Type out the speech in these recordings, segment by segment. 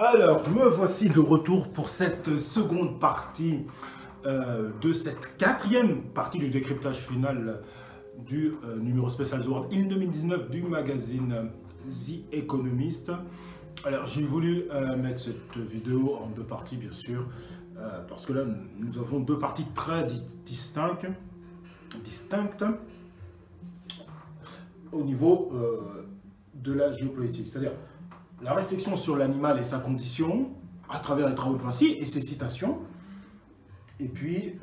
Alors, me voici de retour pour cette seconde partie de cette quatrième partie du décryptage final du numéro spécial The World in 2019 du magazine The Economist. Alors, j'ai voulu mettre cette vidéo en deux parties, bien sûr, parce que là, nous avons deux parties très distinctes au niveau de la géopolitique. C'est-à-dire, la réflexion sur l'animal et sa condition, à travers les travaux de Vinci et ses citations, et puis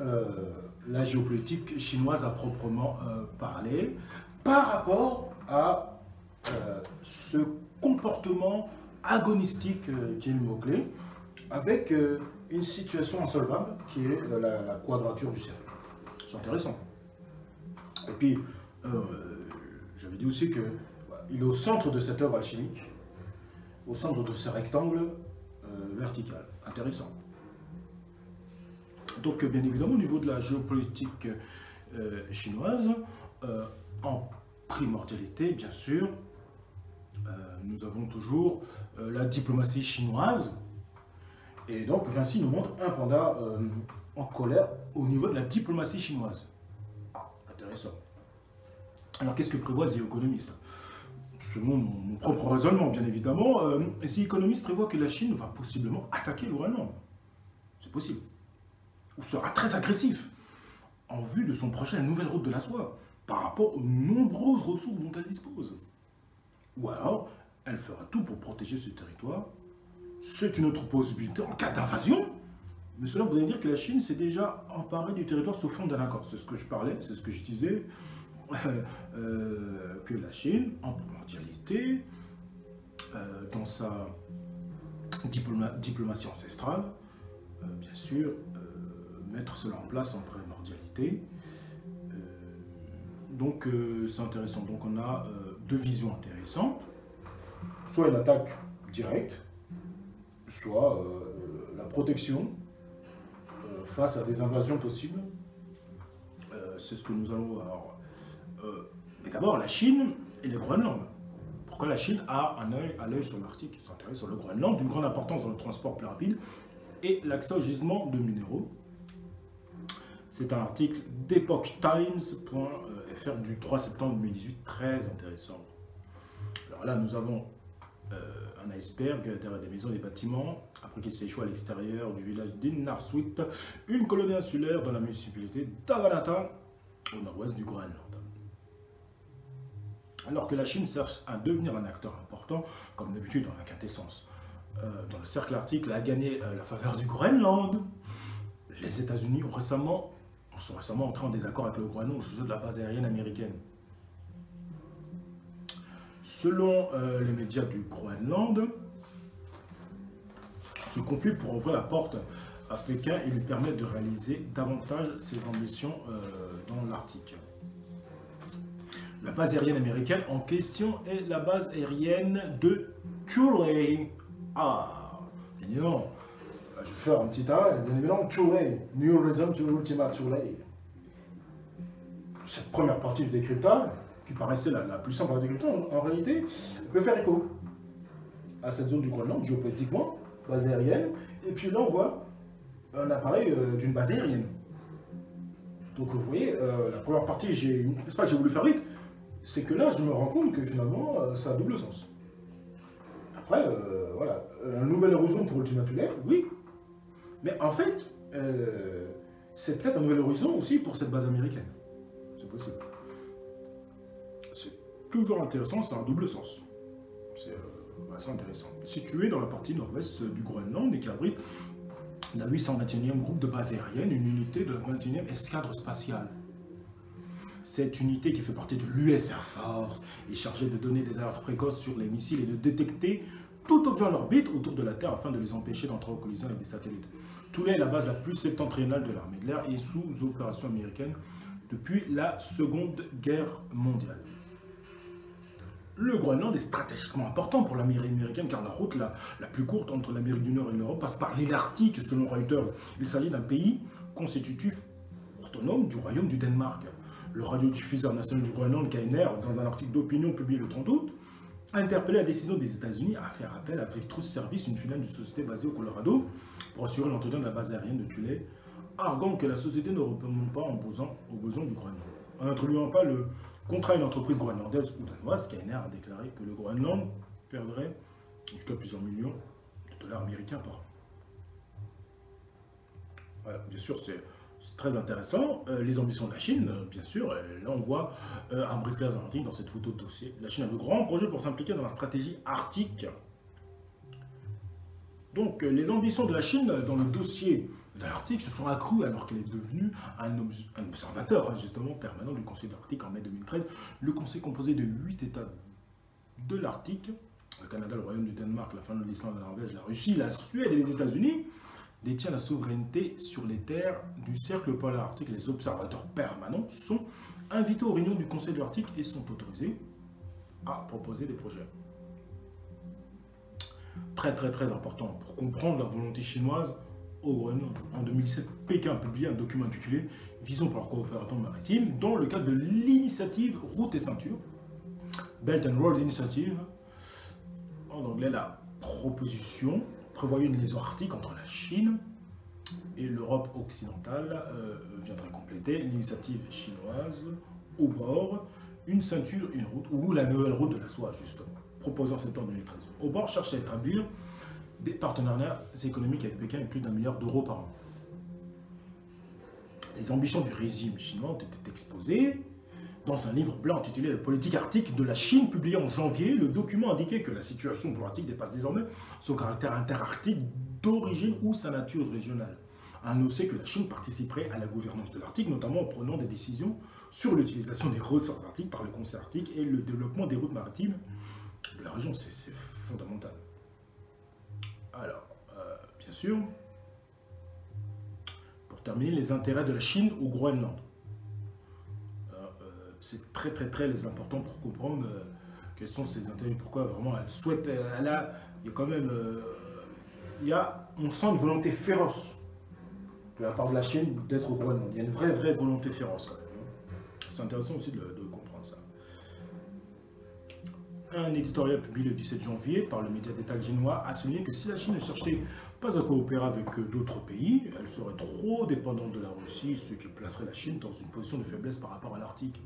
la géopolitique chinoise à proprement parler, par rapport à ce comportement agonistique qui est le mot-clé, avec une situation insolvable qui est la quadrature du cercle. C'est intéressant. Et puis, j'avais dit aussi qu'il est au centre de cette œuvre alchimique, au centre de ce rectangle vertical. Intéressant. Donc, bien évidemment, au niveau de la géopolitique chinoise, en primordialité, bien sûr, nous avons toujours la diplomatie chinoise. Et donc, Vinci nous montre un panda en colère au niveau de la diplomatie chinoise. Intéressant. Alors, qu'est-ce que prévoit The Economist ? Selon mon propre raisonnement, bien évidemment, The Economist prévoit que la Chine va possiblement attaquer le Groenland. C'est possible. Ou sera très agressif en vue de son projet, la nouvelle route de la soie, par rapport aux nombreuses ressources dont elle dispose. Ou alors, elle fera tout pour protéger ce territoire. C'est une autre possibilité en cas d'invasion. Mais cela voudrait dire que la Chine s'est déjà emparée du territoire sous forme d'un accord. C'est ce que je parlais, c'est ce que je disais. Que la Chine, en mondialité, dans sa diplomatie ancestrale, bien sûr, mettre cela en place en primordialité. Donc c'est intéressant. Donc on a deux visions intéressantes. Soit une attaque directe, soit la protection face à des invasions possibles. C'est ce que nous allons voir. Mais d'abord, la Chine et le Groenland. Pourquoi la Chine a un œil à l'œil sur l'Arctique? Ça intéresse sur le Groenland, d'une grande importance dans le transport plus rapide et l'accès au gisement de minéraux. C'est un article d'EpochTimes.fr du 3 septembre 2018, très intéressant. Alors là, nous avons un iceberg derrière des maisons et des bâtiments, après qu'il s'est échoué à l'extérieur du village d'Innarssuit, une colonie insulaire dans la municipalité d'Avanata, au nord-ouest du Groenland. Alors que la Chine cherche à devenir un acteur important, comme d'habitude dans la quintessence. Dans le cercle arctique, elle a gagné la faveur du Groenland. Les États-Unis sont récemment entrés en désaccord avec le Groenland au sujet de la base aérienne américaine. Selon les médias du Groenland, ce conflit pourrait ouvrir la porte à Pékin et lui permettre de réaliser davantage ses ambitions dans l'Arctique. La base aérienne américaine en question est la base aérienne de Thule. Ah, bien évidemment. Je vais faire un petit arrêt. Bien évidemment, Thule. New Reason to Ultima Thule. Cette première partie du décryptage, qui paraissait la plus simple à décrypter, en réalité, peut faire écho à cette zone du Groenland, géopolitiquement, base aérienne. Et puis là, on voit un appareil d'une base aérienne. Donc, vous voyez, la première partie, c'est pas que j'ai voulu faire vite, c'est que là, je me rends compte que finalement, ça a double sens. Après, voilà, un nouvel horizon pour Ultima Thule, oui. Mais en fait, c'est peut-être un nouvel horizon aussi pour cette base américaine. C'est possible. C'est toujours intéressant, c'est un double sens. C'est assez intéressant. Situé dans la partie nord-ouest du Groenland et qui abrite la 821e groupe de base aérienne, une unité de la 21e escadre spatiale. Cette unité qui fait partie de l'US Air Force est chargée de donner des alertes précoces sur les missiles et de détecter tout objet en orbite autour de la Terre afin de les empêcher d'entrer en collision avec des satellites. Thule est la base la plus septentrionale de l'armée de l'air et sous opération américaine depuis la Seconde Guerre mondiale. Le Groenland est stratégiquement important pour l'armée américaine car la route la plus courte entre l'Amérique du Nord et l'Europe passe par l'île Arctique selon Reuters. Il s'agit d'un pays constitutif autonome du royaume du Danemark. Le radiodiffuseur national du Groenland, KNR, dans un article d'opinion publié le 30 août, a interpellé la décision des États-Unis à faire appel à Vectrus Service, une filiale d'une société basée au Colorado, pour assurer l'entretien de la base aérienne de Thule, arguant que la société ne répond pas aux besoins du Groenland. En n'introduisant pas le contrat à une entreprise groenlandaise ou danoise, Skyner a déclaré que le Groenland perdrait jusqu'à plusieurs millions de dollars américains par an. Voilà, bien sûr, c'est très intéressant. Les ambitions de la Chine, bien sûr, là on voit un brise-glace arctique dans cette photo de dossier. La Chine a de grands projets pour s'impliquer dans la stratégie arctique. Donc les ambitions de la Chine dans le dossier de l'Arctique se sont accrues alors qu'elle est devenue un observateur justement permanent du Conseil de l'Arctique en mai 2013. Le Conseil composé de 8 États de l'Arctique, le Canada, le Royaume du Danemark, la Finlande, l'Islande, la Norvège, la Russie, la Suède et les États-Unis, détient la souveraineté sur les terres du cercle polaire arctique. Les observateurs permanents sont invités aux réunions du Conseil de l'Arctique et sont autorisés à proposer des projets. Très important pour comprendre la volonté chinoise au Groenland. En 2007, Pékin a publié un document intitulé « Vision pour la coopération maritime » dans le cadre de l'initiative Route et Ceinture, Belt and Road Initiative, en anglais la proposition prévoyait une liaison arctique entre la Chine et l'Europe occidentale, viendrait compléter l'initiative chinoise au bord, une ceinture, une route, ou la nouvelle route de la soie, justement, proposée en septembre 2013. Au bord cherche à établir des partenariats économiques avec Pékin avec plus d'1 milliard d'euros par an. Les ambitions du régime chinois ont été exposées dans un livre blanc intitulé « La politique arctique de la Chine » publié en janvier. Le document indiquait que la situation pour l'Arctique dépasse désormais son caractère interarctique d'origine ou sa nature régionale. Annoncer que la Chine participerait à la gouvernance de l'Arctique, notamment en prenant des décisions sur l'utilisation des ressources arctiques par le Conseil arctique et le développement des routes maritimes de la région. C'est fondamental. Alors, bien sûr, pour terminer, les intérêts de la Chine au Groenland. C'est très important pour comprendre quels sont ses intérêts, pourquoi vraiment elle souhaite, il y a quand même, on sent une volonté féroce de la part de la Chine d'être au Groenland. Il y a une vraie volonté féroce. C'est intéressant aussi de comprendre ça. Un éditorial publié le 17 janvier par le média d'État chinois a souligné que si la Chine ne cherchait pas à coopérer avec d'autres pays, elle serait trop dépendante de la Russie, ce qui placerait la Chine dans une position de faiblesse par rapport à l'Arctique.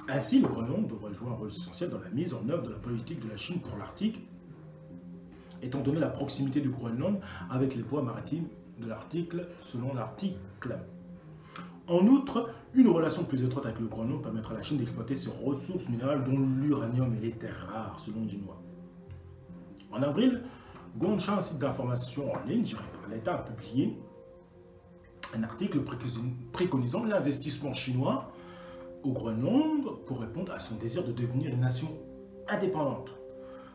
Ainsi, le Groenland devrait jouer un rôle essentiel dans la mise en œuvre de la politique de la Chine pour l'Arctique, étant donné la proximité du Groenland avec les voies maritimes de l'Arctique selon l'article. En outre, une relation plus étroite avec le Groenland permettra à la Chine d'exploiter ses ressources minérales dont l'uranium et les terres rares, selon Jinhua. En avril, Gongshan, un site d'information en ligne géré par l'État, a publié un article préconisant l'investissement chinois au Groenland pour répondre à son désir de devenir une nation indépendante.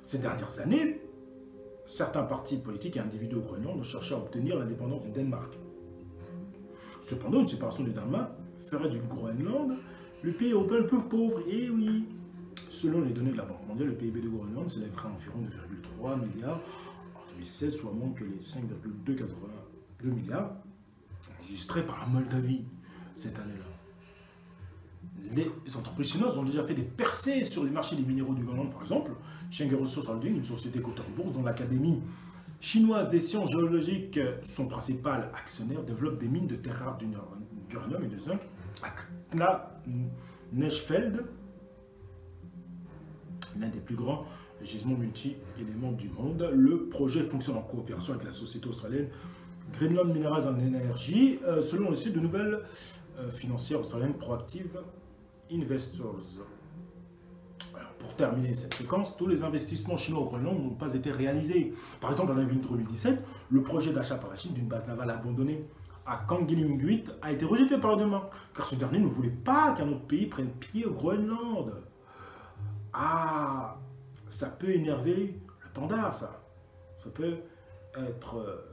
Ces dernières années, certains partis politiques et individus au Groenland ont cherché à obtenir l'indépendance du Danemark. Cependant, une séparation du Danemark ferait du Groenland le pays européen le plus pauvre. Et oui, selon les données de la Banque mondiale, le PIB du Groenland s'élèverait à environ 2,3 milliards en 2016, soit moins que les 5,282 milliards enregistrés par la Moldavie cette année-là. Les entreprises chinoises ont déjà fait des percées sur les marchés des minéraux du Groenland, par exemple. Chenghe Resources Holding, une société cotée en bourse dont l'Académie chinoise des sciences géologiques, son principal actionnaire, développe des mines de terres rares d'uranium et de zinc à Knaefeld, l'un des plus grands gisements multi-éléments du monde. Le projet fonctionne en coopération avec la société australienne Greenland Minerals and Energy, selon le site de nouvelles financières australiennes Proactive Investors. Alors, pour terminer cette séquence, tous les investissements chinois au Groenland n'ont pas été réalisés. Par exemple, en avril 2017, le projet d'achat par la Chine d'une base navale abandonnée à Kanglinguit a été rejeté par le Danemark, car ce dernier ne voulait pas qu'un autre pays prenne pied au Groenland. Ah, ça peut énerver le panda, ça. Ça peut être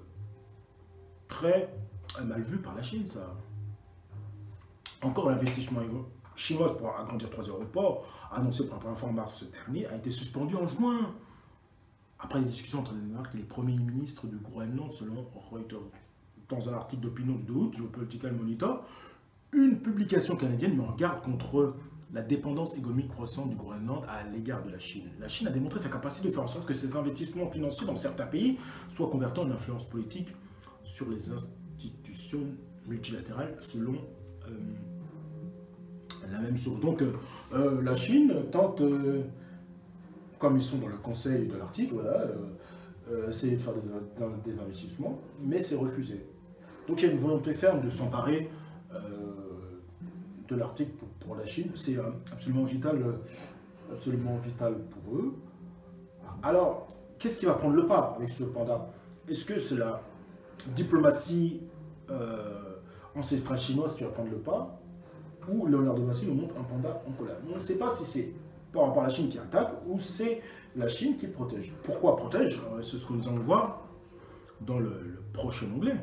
très mal vu par la Chine, ça. Encore l'investissement chinois pour agrandir 3 aéroports, annoncé pour la première fois en mars dernier, a été suspendu en juin. Après les discussions entre le Danemark et les premiers ministres du Groenland, selon Reuters. Dans un article d'opinion du 2 août, Geopolitical Monitor, une publication canadienne met en garde contre la dépendance économique croissante du Groenland à l'égard de la Chine. La Chine a démontré sa capacité de faire en sorte que ses investissements financiers dans certains pays soient convertis en influence politique sur les institutions multilatérales selon la même source. Donc la Chine tente, comme ils sont dans le conseil de l'Arctique, voilà, essayer de faire des investissements, mais c'est refusé. Donc il y a une volonté ferme de s'emparer de l'Arctique pour la Chine. C'est absolument vital pour eux. Alors, qu'est-ce qui va prendre le pas avec ce panda? Est-ce que c'est la diplomatie ancestrale chinoise qui va prendre le pas, ou Léonard de Vinci nous montre un panda en colère? On ne sait pas si c'est par rapport à la Chine qui attaque ou c'est la Chine qui protège. Pourquoi protège? C'est ce que nous allons voir dans le prochain onglet,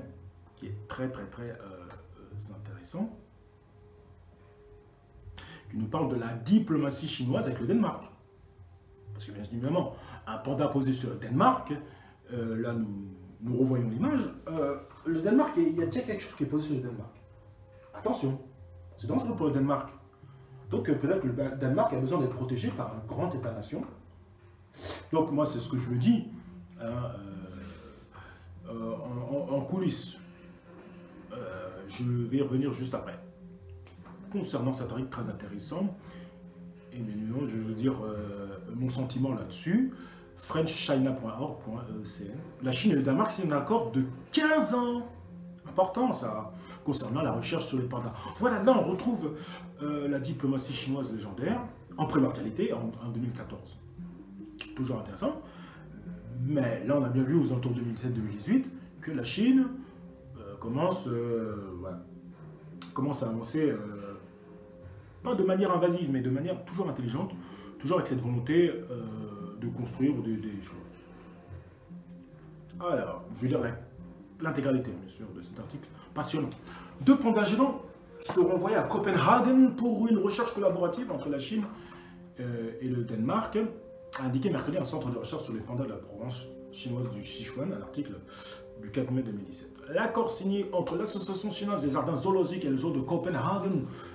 qui est très intéressant, qui nous parle de la diplomatie chinoise avec le Danemark. Parce que bien évidemment, un panda posé sur le Danemark, là nous revoyons l'image, le Danemark, il y a déjà quelque chose qui est posé sur le Danemark. Attention, c'est dangereux pour le Danemark. Donc peut-être que le Danemark a besoin d'être protégé par un grand État-nation. Donc moi c'est ce que je me dis en coulisses. Je vais y revenir juste après. Concernant cet article très intéressant, et bien évidemment je veux dire mon sentiment là-dessus, frenchchina.org.cn. La Chine et le Danemark signent un accord de 15 ans. Important ça, concernant la recherche sur les pandas. Voilà, là on retrouve la diplomatie chinoise légendaire en primordialité en 2014. Toujours intéressant. Mais là on a bien vu aux alentours 2017-2018 que la Chine commence à avancer, pas de manière invasive, mais de manière toujours intelligente, toujours avec cette volonté de construire des choses. Alors, je vais lire l'intégralité, bien sûr, de cet article passionnant. 2 pandas géants seront envoyés à Copenhague pour une recherche collaborative entre la Chine et le Danemark, a indiqué mercredi un centre de recherche sur les pandas de la province chinoise du Sichuan, un article du 4 mai 2017. L'accord signé entre l'Association chinoise des jardins zoologiques et le zoo de Copenhague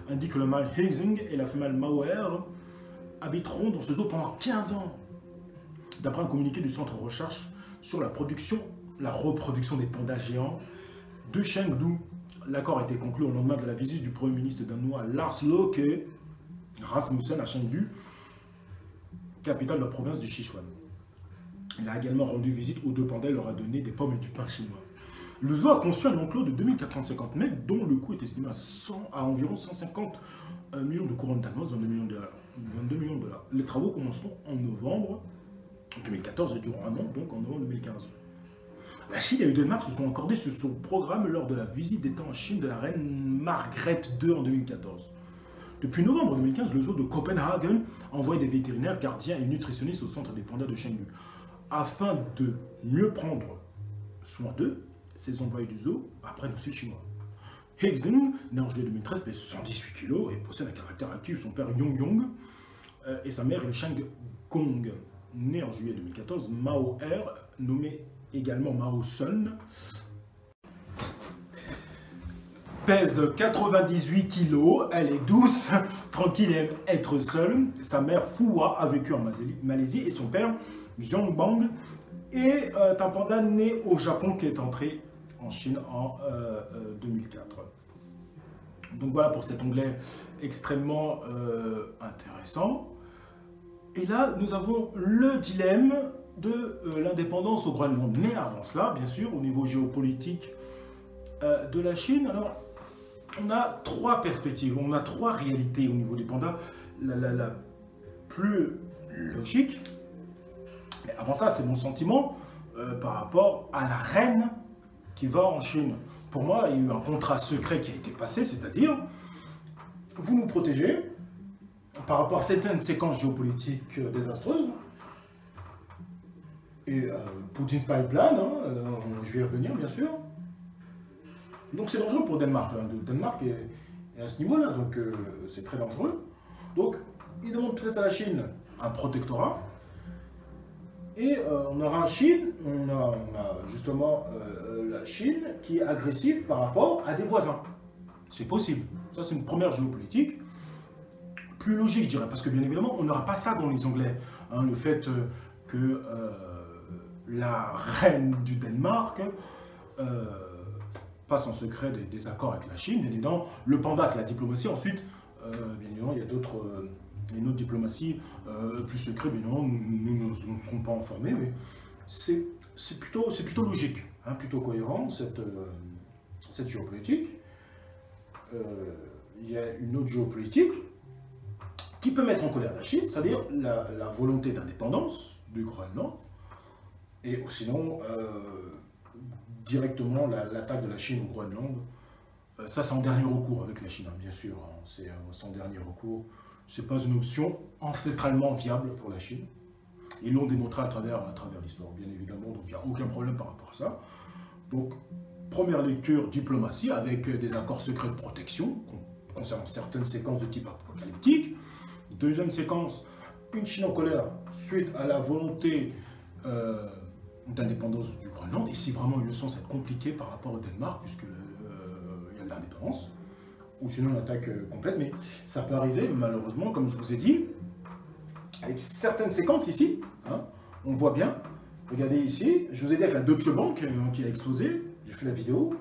indique que le mâle Hexing et la femelle Mauer habiteront dans ce zoo pendant 15 ans. D'après un communiqué du centre de recherche sur la reproduction des pandas géants de Chengdu, l'accord a été conclu au lendemain de la visite du Premier ministre danois Lars Løkke Rasmussen à Chengdu, capitale de la province du Sichuan. Il a également rendu visite aux 2 pandas et leur a donné des pommes et du pain chinois. Le zoo a conçu un enclos de 2450 mètres dont le coût est estimé à environ 150 millions de couronnes danoises, 22 millions de dollars. Les travaux commenceront en novembre 2014 et durant un an, donc en novembre 2015. La Chine et le Danemark se sont accordés sur son programme lors de la visite d'État en Chine de la reine Margrethe II en 2014. Depuis novembre 2015, le zoo de Copenhague envoie des vétérinaires, gardiens et nutritionnistes au centre des pandas de Chengdu. Afin de mieux prendre soin d'eux, ces employés du zoo apprennent aussi le chinois. Hexing, né en juillet 2013, pèse 118 kg et possède un caractère actif. Son père Yong Yong et sa mère Shang Gong. Né en juillet 2014, Mao Er, nommé également Mao Sun, pèse 98 kg, elle est douce, tranquille et aime être seule. Sa mère Fua a vécu en Malaisie et son père Zhong Bang est un panda né au Japon qui est entré en Chine en 2004. Donc voilà pour cet onglet extrêmement intéressant. Et là, nous avons le dilemme de l'indépendance au Groenland. Mais avant cela, bien sûr, au niveau géopolitique de la Chine, alors, on a 3 perspectives, on a 3 réalités au niveau des pandas. La plus logique, mais avant ça, c'est mon sentiment par rapport à la reine qui va en Chine. Pour moi, il y a eu un contrat secret qui a été passé, c'est-à-dire, vous nous protégez par rapport à certaines séquences géopolitiques désastreuses. Et Poutine pipeline, je vais y revenir bien sûr. Donc c'est dangereux pour le Danemark. Le Danemark est à ce niveau-là, donc c'est très dangereux. Donc il demande peut-être à la Chine un protectorat. Et on aura on a justement la Chine qui est agressive par rapport à des voisins. C'est possible. Ça c'est une première géopolitique plus logique, je dirais, parce que bien évidemment, on n'aura pas ça dans les Anglais. Hein, le fait que la reine du Danemark passe en secret des accords avec la Chine. Bien évidemment, le panda, c'est la diplomatie. Ensuite, bien évidemment, il y a une autre diplomatie plus secrète. Bien évidemment, nous ne serons pas informés, mais c'est plutôt logique, hein, plutôt cohérent, cette géopolitique. Il y a une autre géopolitique qui peut mettre en colère la Chine, c'est-à-dire la volonté d'indépendance du Groenland, et sinon directement l'attaque de la Chine au Groenland. Ça, c'est en dernier recours avec la Chine, hein, bien sûr. Hein, c'est en dernier recours. Ce n'est pas une option ancestralement viable pour la Chine. Ils l'ont démontré à travers l'histoire, bien évidemment, donc il n'y a aucun problème par rapport à ça. Donc, première lecture, diplomatie, avec des accords secrets de protection, concernant certaines séquences de type apocalyptique. Deuxième séquence, une Chine en colère, suite à la volonté d'indépendance du Groenland, et si vraiment ils le sont, c'est compliqué par rapport au Danemark, puisque il y a de l'indépendance, ou sinon une attaque complète, mais ça peut arriver, malheureusement, comme je vous ai dit, avec certaines séquences ici, hein, on voit bien, regardez ici, je vous ai dit avec la Deutsche Bank qui a explosé, j'ai fait la vidéo,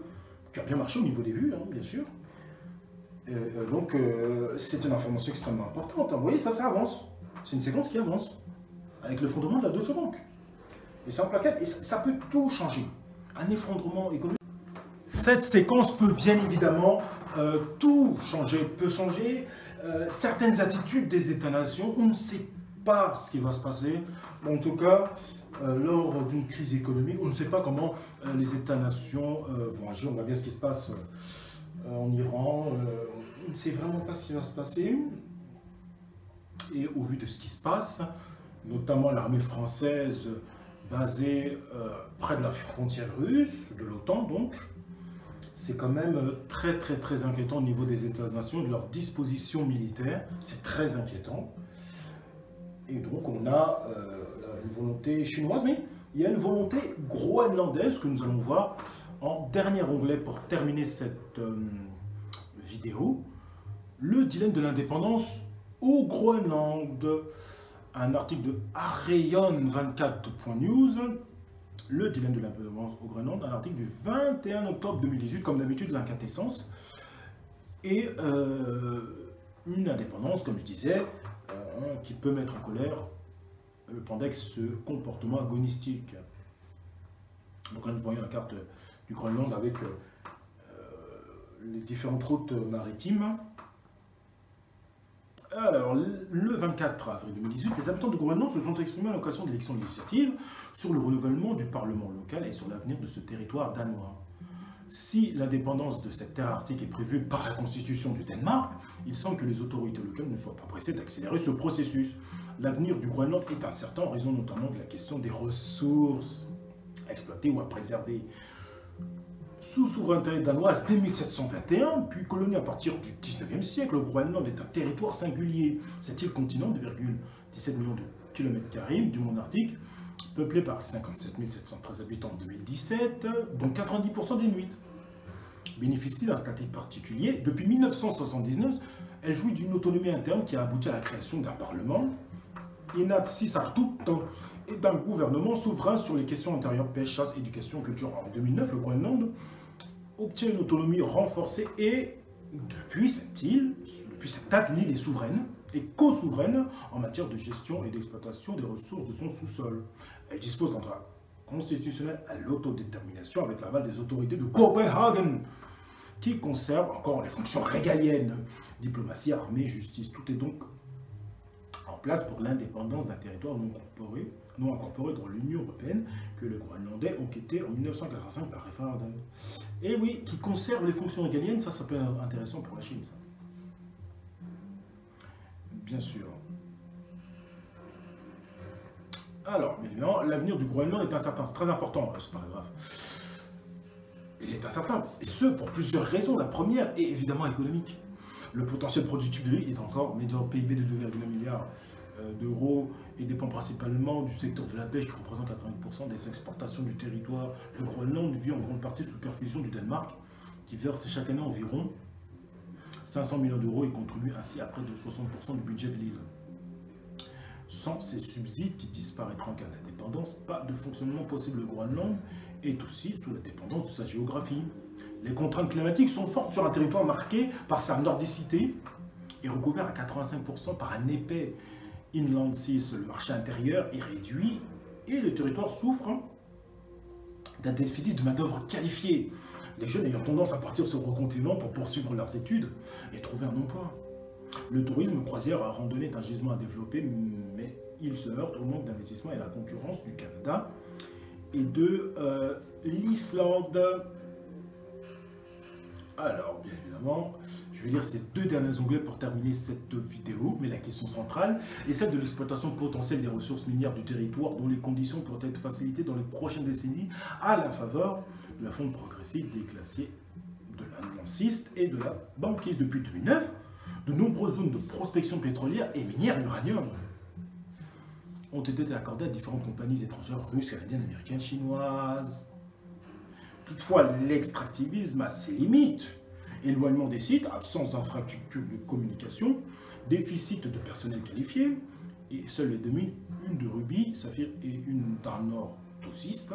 qui a bien marché au niveau des vues, hein, bien sûr. Donc c'est une information extrêmement importante, hein. Vous voyez, ça avance, c'est une séquence qui avance, avec le fondement de la Deutsche Bank. Et c'est implacable, et ça peut tout changer, un effondrement économique. Cette séquence peut bien évidemment tout changer, peut changer certaines attitudes des États-nations. On ne sait pas ce qui va se passer. En tout cas, lors d'une crise économique, on ne sait pas comment les États-nations vont agir. On voit bien ce qui se passe en Iran. On ne sait vraiment pas ce qui va se passer. Et au vu de ce qui se passe, notamment l'armée française basée près de la frontière russe, de l'OTAN donc, c'est quand même très inquiétant au niveau des États-nations, de leur disposition militaire, c'est très inquiétant. Et donc on a une volonté chinoise, mais il y a une volonté groenlandaise que nous allons voir en dernier onglet pour terminer cette vidéo. Le dilemme de l'indépendance au Groenland. Un article de Arion24.news. Le dilemme de l'indépendance au Groenland, un article du 21 octobre 2018, comme d'habitude, l'inquintessence. Et une indépendance, comme je disais, qui peut mettre en colère pendant ce comportement agonistique. Donc là, nous voyons la carte du Groenland avec les différentes routes maritimes. Alors, le 24 avril 2018, les habitants de Groenland se sont exprimés à l'occasion de l'élection législative sur le renouvellement du Parlement local et sur l'avenir de ce territoire danois. Si l'indépendance de cette terre arctique est prévue par la constitution du Danemark, il semble que les autorités locales ne soient pas pressées d'accélérer ce processus. L'avenir du Groenland est incertain en raison notamment de la question des ressources à exploiter ou à préserver. Sous souveraineté danoise dès 1721, puis colonie à partir du 19e siècle, le Groenland est un territoire singulier. Cette île continent de 2,17 millions de kilomètres-carrés du monde arctique, peuplée par 57 713 habitants en 2017, dont 90% d'Inuits. Bénéficie d'un statut particulier. Depuis 1979, elle jouit d'une autonomie interne qui a abouti à la création d'un parlement, Inatsisartut, et d'un gouvernement souverain sur les questions intérieures, pêche, chasse, éducation, culture. En 2009, le Groenland obtient une autonomie renforcée et depuis cette date, l'île est souveraine et co-souveraine en matière de gestion et d'exploitation des ressources de son sous-sol. Elle dispose d'un droit constitutionnel à l'autodétermination avec l'aval des autorités de Copenhague, qui conservent encore les fonctions régaliennes, diplomatie, armée, justice. Tout est donc en place pour l'indépendance d'un territoire non incorporé dans l'Union européenne que les Groenlandais ont quitté en 1945 par référendum. Et oui, qui conserve les fonctions régaliennes, ça peut être intéressant pour la Chine, ça. Bien sûr. Alors, évidemment, l'avenir du Groenland est incertain, c'est très important, c'est pas grave. Il est incertain, et ce pour plusieurs raisons. La première est évidemment économique. Le potentiel productif de l'île est encore médian PIB de 2,1 milliards d'euros et dépend principalement du secteur de la pêche qui représente 80% des exportations du territoire. Le Groenland vit en grande partie sous perfusion du Danemark qui verse chaque année environ 500 millions d'euros et contribue ainsi à près de 60% du budget de l'île. Sans ces subsides qui disparaîtront en cas d'indépendance, pas de fonctionnement possible. Le Groenland est aussi sous la dépendance de sa géographie. Les contraintes climatiques sont fortes sur un territoire marqué par sa nordicité et recouvert à 85% par un épais inland sea. Le marché intérieur est réduit et le territoire souffre d'un déficit de main-d'œuvre qualifiée. Les jeunes ayant tendance à partir sur le continent pour poursuivre leurs études et trouver un emploi. Le tourisme croisière à randonnée est un gisement à développer, mais il se heurte au manque d'investissement et à la concurrence du Canada et de l'Islande. Alors, bien évidemment, je vais lire ces 2 derniers onglets pour terminer cette vidéo, mais la question centrale est celle de l'exploitation potentielle des ressources minières du territoire, dont les conditions pourraient être facilitées dans les prochaines décennies à la faveur de la fonte progressive des glaciers de l'Inland et de la banquise. Depuis 2009, de nombreuses zones de prospection pétrolière et minière d'uranium ont été accordées à différentes compagnies étrangères, russes, canadiennes, américaines, chinoises. Toutefois, l'extractivisme a ses limites. Éloignement des sites, absence d'infrastructures de communication, déficit de personnel qualifié, et seules les 2000, une de rubis, saphir et une d'arnorthociste,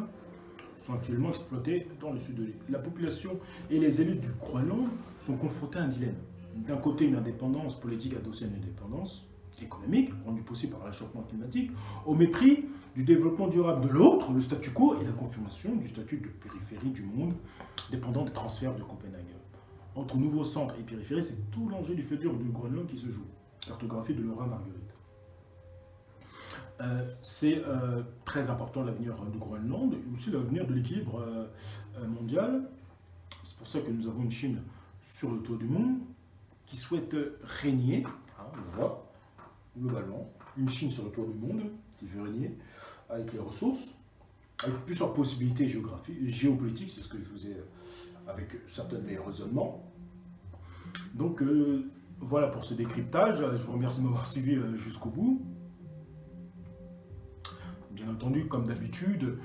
sont actuellement exploitées dans le sud de l'île. La population et les élites du Groenland sont confrontés à un dilemme. D'un côté, une indépendance politique adossée à une indépendance économique, rendue possible par le réchauffement climatique, au mépris du développement durable. De l'autre, le statu quo et la confirmation du statut de périphérie du monde, dépendant des transferts de Copenhague. Entre nouveaux centres et périphéries, c'est tout l'enjeu du futur du Groenland qui se joue. Cartographie de Laura Marguerite. C'est très important l'avenir du Groenland et aussi l'avenir de l'équilibre mondial. C'est pour ça que nous avons une Chine sur le toit du monde qui souhaite régner, hein, on le voit, globalement, une Chine sur le toit du monde qui veut régner avec les ressources, avec plusieurs possibilités géopolitiques, c'est ce que je vous ai, avec certains de mes raisonnements. Donc voilà pour ce décryptage, je vous remercie de m'avoir suivi jusqu'au bout. Bien entendu, comme d'habitude,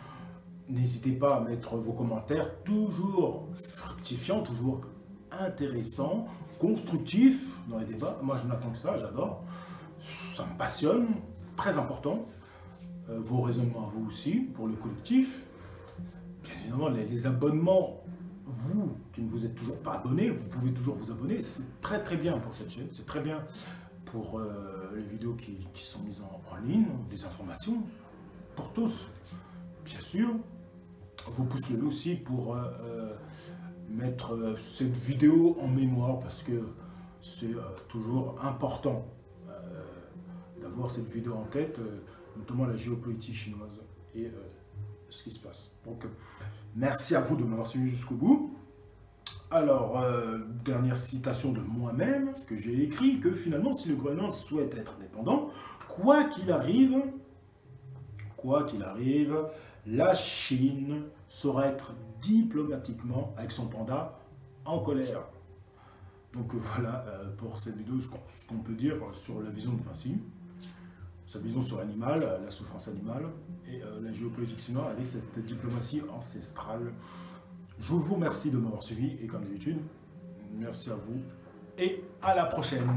n'hésitez pas à mettre vos commentaires, toujours fructifiants, toujours intéressants, constructifs dans les débats. Moi, je n'attends que ça, j'adore. Ça me passionne, très important. Vos raisonnements à vous aussi, pour le collectif. Bien évidemment, les abonnements, vous qui ne vous êtes toujours pas abonné, vous pouvez toujours vous abonner. C'est très très bien pour cette chaîne, c'est très bien pour les vidéos qui sont mises en ligne, des informations, pour tous, bien sûr. Vous poussez le aussi pour mettre cette vidéo en mémoire, parce que c'est toujours important d'avoir cette vidéo en tête, notamment la géopolitique chinoise et ce qui se passe. Donc, merci à vous de m'avoir suivi jusqu'au bout. Alors, dernière citation de moi-même que j'ai écrit, que finalement, si le Groenland souhaite être indépendant, quoi qu'il arrive, la Chine saura être diplomatiquement, avec son panda, en colère. Donc voilà pour cette vidéo ce qu'on peut dire sur la vision de Vinci, sa vision sur l'animal, la souffrance animale et la géopolitique chinoise avec cette diplomatie ancestrale. Je vous remercie de m'avoir suivi et comme d'habitude, merci à vous et à la prochaine.